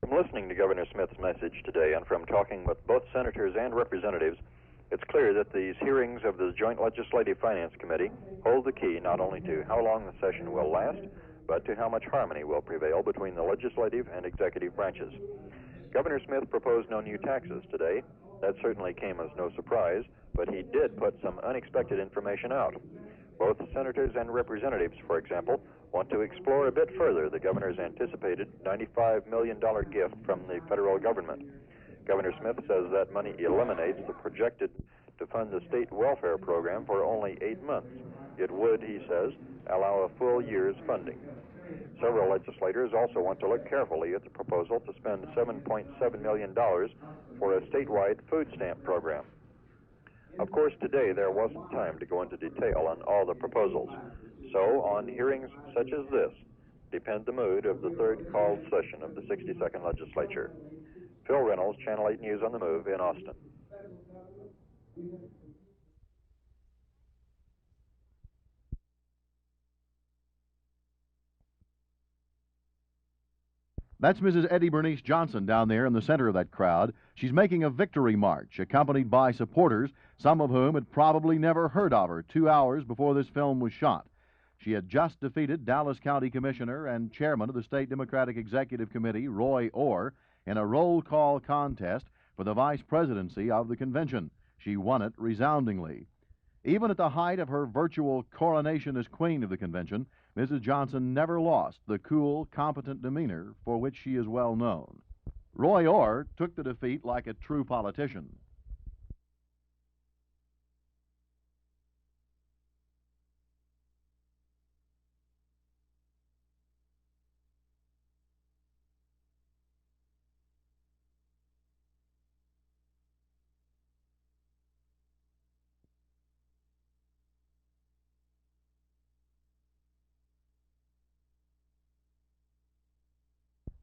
From listening to Governor Smith's message today and from talking with both senators and representatives, it's clear that these hearings of the Joint Legislative Finance Committee hold the key not only to how long the session will last, but to how much harmony will prevail between the legislative and executive branches. Governor Smith proposed no new taxes today. That certainly came as no surprise, but he did put some unexpected information out. Both senators and representatives, for example, want to explore a bit further the governor's anticipated $95 million gift from the federal government. Governor Smith says that money eliminates the projected to fund the state welfare program for only 8 months. It would, he says, allow a full year's funding. Several legislators also want to look carefully at the proposal to spend $7.7 million for a statewide food stamp program. Of course, today there wasn't time to go into detail on all the proposals. So, on hearings such as this, depend the mood of the third called session of the 62nd Legislature. Phil Reynolds, Channel 8 News on the Move in Austin. That's Mrs. Eddie Bernice Johnson down there in the center of that crowd. She's making a victory march, accompanied by supporters, some of whom had probably never heard of her 2 hours before this film was shot. She had just defeated Dallas County Commissioner and Chairman of the State Democratic Executive Committee, Roy Orr, in a roll call contest for the vice presidency of the convention. She won it resoundingly. Even at the height of her virtual coronation as queen of the convention, Mrs. Johnson never lost the cool, competent demeanor for which she is well known. Roy Orr took the defeat like a true politician.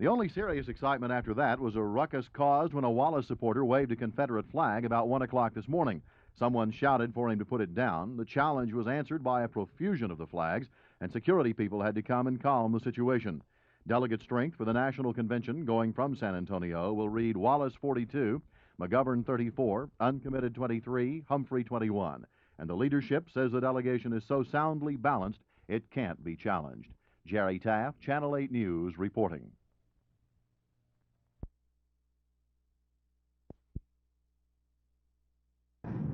The only serious excitement after that was a ruckus caused when a Wallace supporter waved a Confederate flag about 1 o'clock this morning. Someone shouted for him to put it down. The challenge was answered by a profusion of the flags, and security people had to come and calm the situation. Delegate strength for the National Convention going from San Antonio will read Wallace 42, McGovern 34, Uncommitted 23, Humphrey 21. And the leadership says the delegation is so soundly balanced it can't be challenged. Jerry Taff, Channel 8 News, reporting.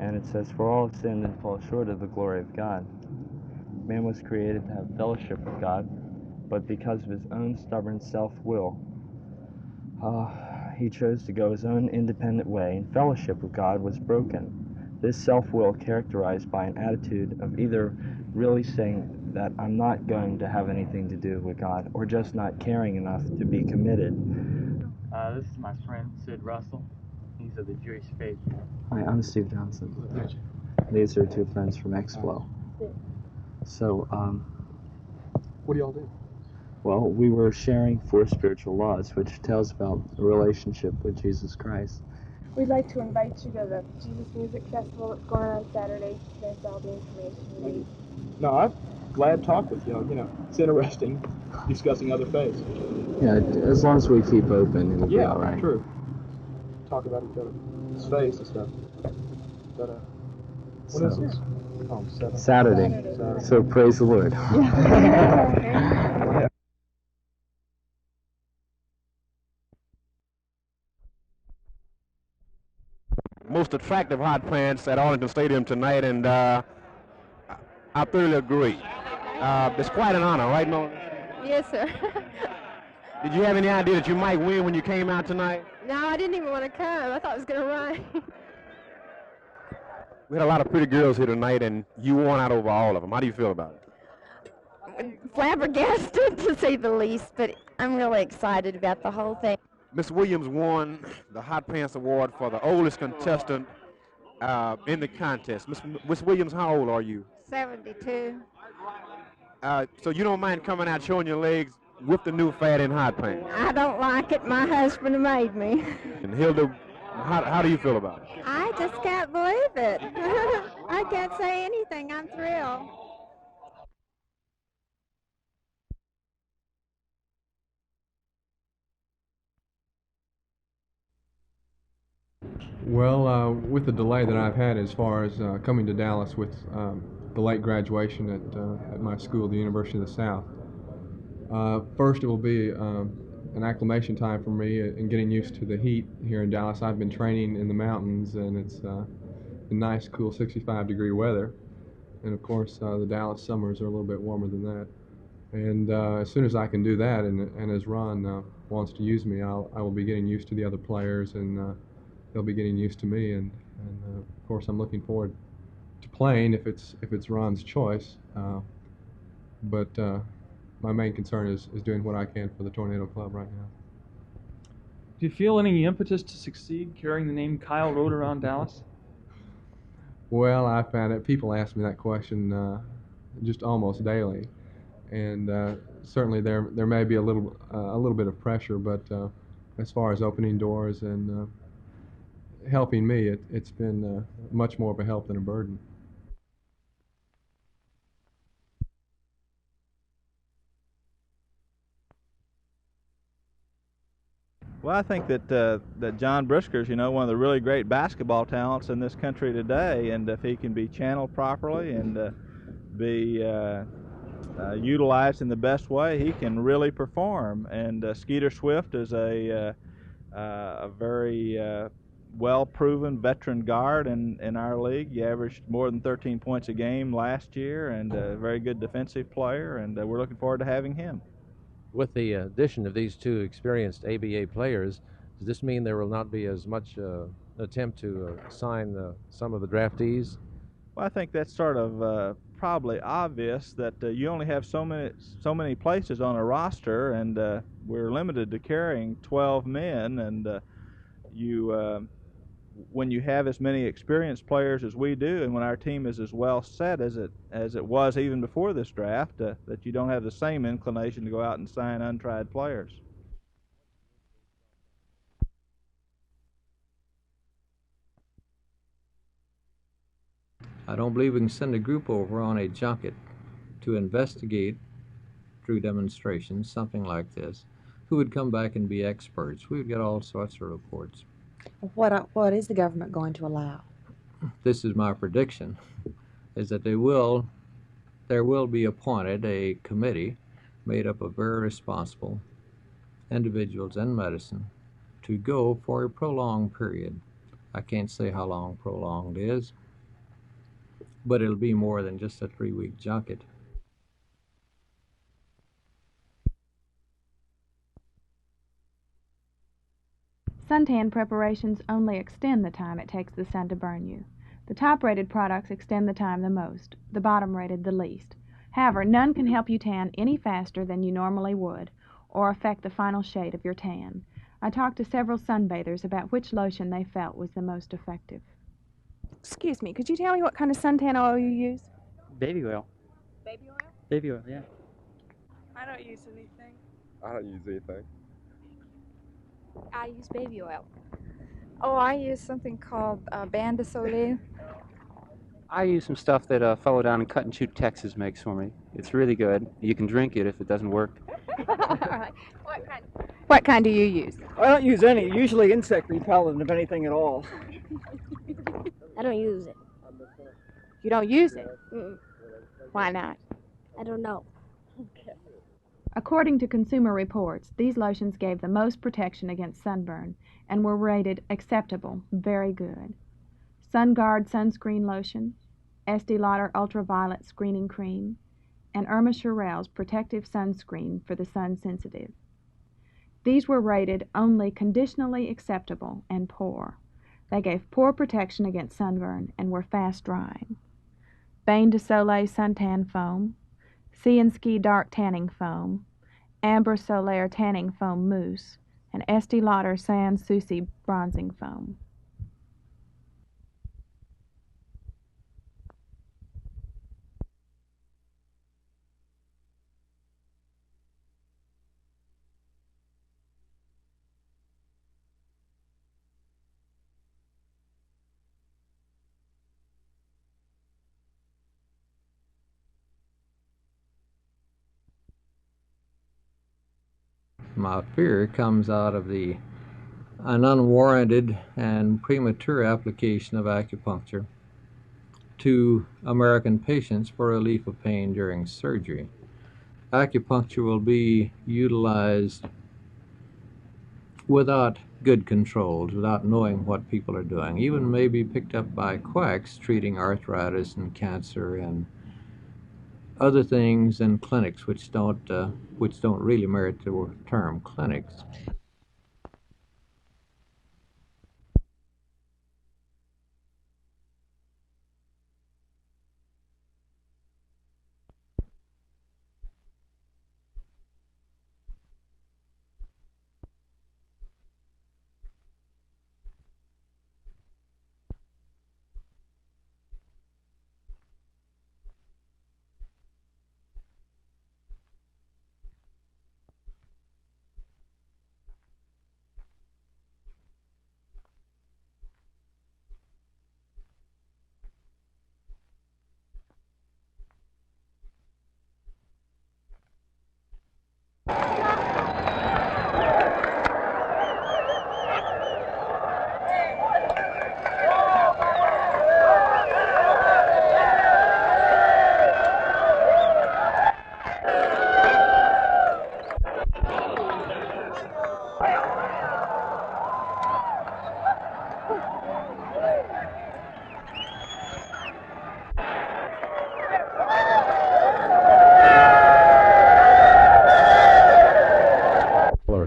And it says, for all have sinned and fall short of the glory of God. Man was created to have fellowship with God, but because of his own stubborn self-will, he chose to go his own independent way, and fellowship with God was broken. This self-will characterized by an attitude of either really saying that I'm not going to have anything to do with God, or just not caring enough to be committed. This is my friend, Sid Russell. He's of the Jewish faith. Hi, I'm Steve Johnson. These are two friends from X-Flow. So, what do y'all do? well, we were sharing 4 spiritual laws, which tells about a relationship with Jesus Christ. We'd like to invite you to the Jesus Music Festival that's going on Saturday. There's all the information you need. No, I'm glad to talk with you. You know, it's interesting discussing other faiths. Yeah, as long as we keep open, it'll be all right. Yeah, true. Talk about each other's faith and stuff. But, when is this? Oh, Saturday. So praise the Lord. Yeah. Most attractive hot pants at Arlington Stadium tonight, and I thoroughly agree. It's quite an honor, right, Nolan? Yes, sir. Did you have any idea that you might win when you came out tonight? No, I didn't even want to come. I thought it was going to rain. We had a lot of pretty girls here tonight, and you won out over all of them. How do you feel about it? Flabbergasted, to say the least, but I'm really excited about the whole thing. Miss Williams won the Hot Pants Award for the oldest contestant in the contest. Miss Williams, how old are you? 72. So you don't mind coming out showing your legs with the new fad in hot pants? I don't like it. My husband made me. And Hilda, how do you feel about it? I just can't believe it. I can't say anything. I'm thrilled. Well, with the delay that I've had as far as coming to Dallas with the late graduation at my school, the University of the South, first it will be an acclimation time for me in getting used to the heat here in Dallas. I've been training in the mountains, and it's nice, cool 65-degree weather. And of course, the Dallas summers are a little bit warmer than that. And as soon as I can do that, and as Ron wants to use me, I will be getting used to the other players, and they'll be getting used to me. And of course, I'm looking forward to playing if it's Ron's choice. But my main concern is doing what I can for the Tornado Club right now. Do you feel any impetus to succeed carrying the name Kyle Road around Dallas? Well, I found it. People ask me that question just almost daily, and certainly there may be a little bit of pressure, but as far as opening doors and helping me, it's been much more of a help than a burden. Well, I think that John Brisker's, one of the really great basketball talents in this country today, and if he can be channeled properly and be utilized in the best way, he can really perform. And Skeeter Swift is a very well-proven veteran guard in our league. He averaged more than 13 points a game last year, and a very good defensive player, and we're looking forward to having him. With the addition of these two experienced ABA players, does this mean there will not be as much attempt to sign some of the draftees? Well, I think that's sort of probably obvious that you only have so many places on a roster, and we're limited to carrying 12 men, and when you have as many experienced players as we do, and when our team is as well set as it was even before this draft, that you don't have the same inclination to go out and sign untried players. I don't believe we can send a group over on a junket to investigate through demonstrations, something like this, who would come back and be experts. We would get all sorts of reports. What is the government going to allow? This is my prediction, is that there will be appointed a committee made up of very responsible individuals in medicine to go for a prolonged period. I can't say how long prolonged is, but it'll be more than just a 3-week junket. Suntan preparations only extend the time it takes the sun to burn you. The top-rated products extend the time the most, the bottom-rated the least. However, none can help you tan any faster than you normally would, or affect the final shade of your tan. I talked to several sunbathers about which lotion they felt was the most effective. Excuse me, could you tell me what kind of suntan oil you use? Baby oil. Baby oil? Baby oil, yeah. I don't use anything. I don't use anything. I use baby oil. Oh, I use something called Bain de Soleil. I use some stuff that a fellow down in Cut and Shoot, Texas makes for me. It's really good. You can drink it if it doesn't work. What kind do you use? I don't use any. Usually insect repellent, if anything at all. I don't use it. You don't use it? Mm-mm. Why not? I don't know. According to Consumer Reports, these lotions gave the most protection against sunburn and were rated acceptable, very good. SunGuard Sunscreen Lotion, Estee Lauder Ultraviolet Screening Cream, and Irma Cheryl's Protective Sunscreen for the sun sensitive. These were rated only conditionally acceptable and poor. They gave poor protection against sunburn and were fast drying. Bain de Soleil Suntan Foam, Sea and Ski Dark Tanning Foam, Amber Solaire Tanning Foam Mousse, and Estee Lauder Sans Souci Bronzing Foam. My fear comes out of the an unwarranted and premature application of acupuncture to American patients for relief of pain during surgery. Acupuncture will be utilized without good controls, without knowing what people are doing. Even may be picked up by quacks treating arthritis and cancer and other things in clinics which don't really merit the term clinics.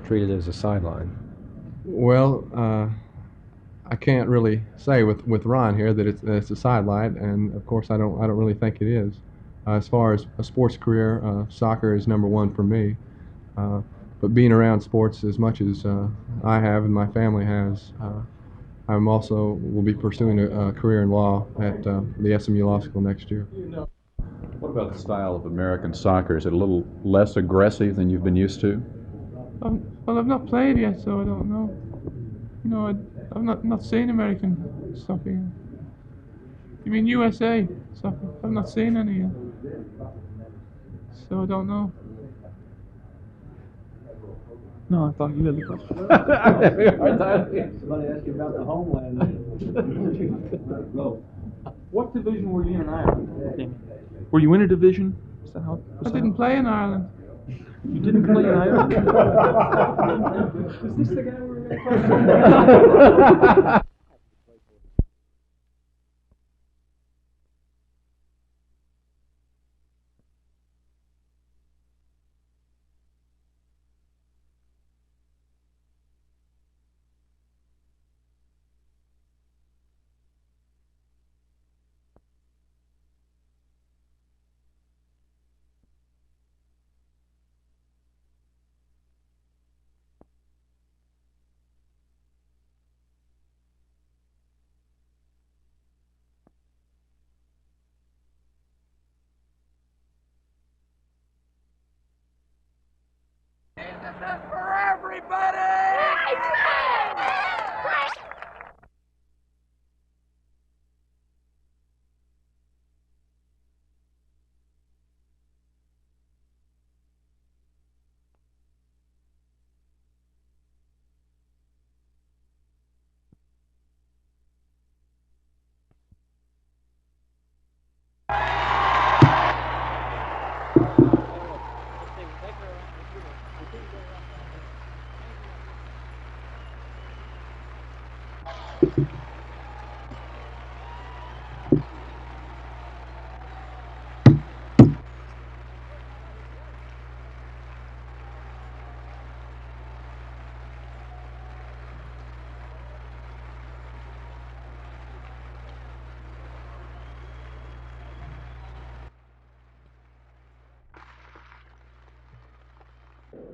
Treated as a sideline? Well, I can't really say with Ron here that it's a sideline, and of course I don't really think it is. As far as a sports career, soccer is number one for me. But being around sports as much as I have and my family has, I'm also will be pursuing a career in law at the SMU Law School next year. What about the style of American soccer? Is it a little less aggressive than you've been used to? Well, I've not played yet, so I don't know. You know, I've not seen American soccer yet. You mean USA soccer? I've not seen any yet, so I don't know. No, I thought you had the question. Somebody asked you about the homeland. What division were you in Ireland? Were you in a division? Is that how? I didn't play in Ireland. You didn't play in Ireland? Is this the guy we were going to talk about? For everybody!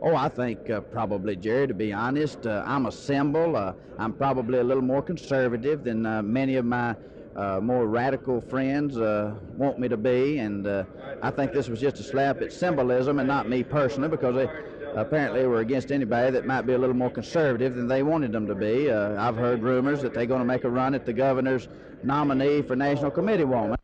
Oh, I think probably, Jerry, to be honest, I'm a symbol. I'm probably a little more conservative than many of my more radical friends want me to be, and I think this was just a slap at symbolism and not me personally, because they apparently were against anybody that might be a little more conservative than they wanted them to be. I've heard rumors that they're going to make a run at the governor's nominee for National Committee woman.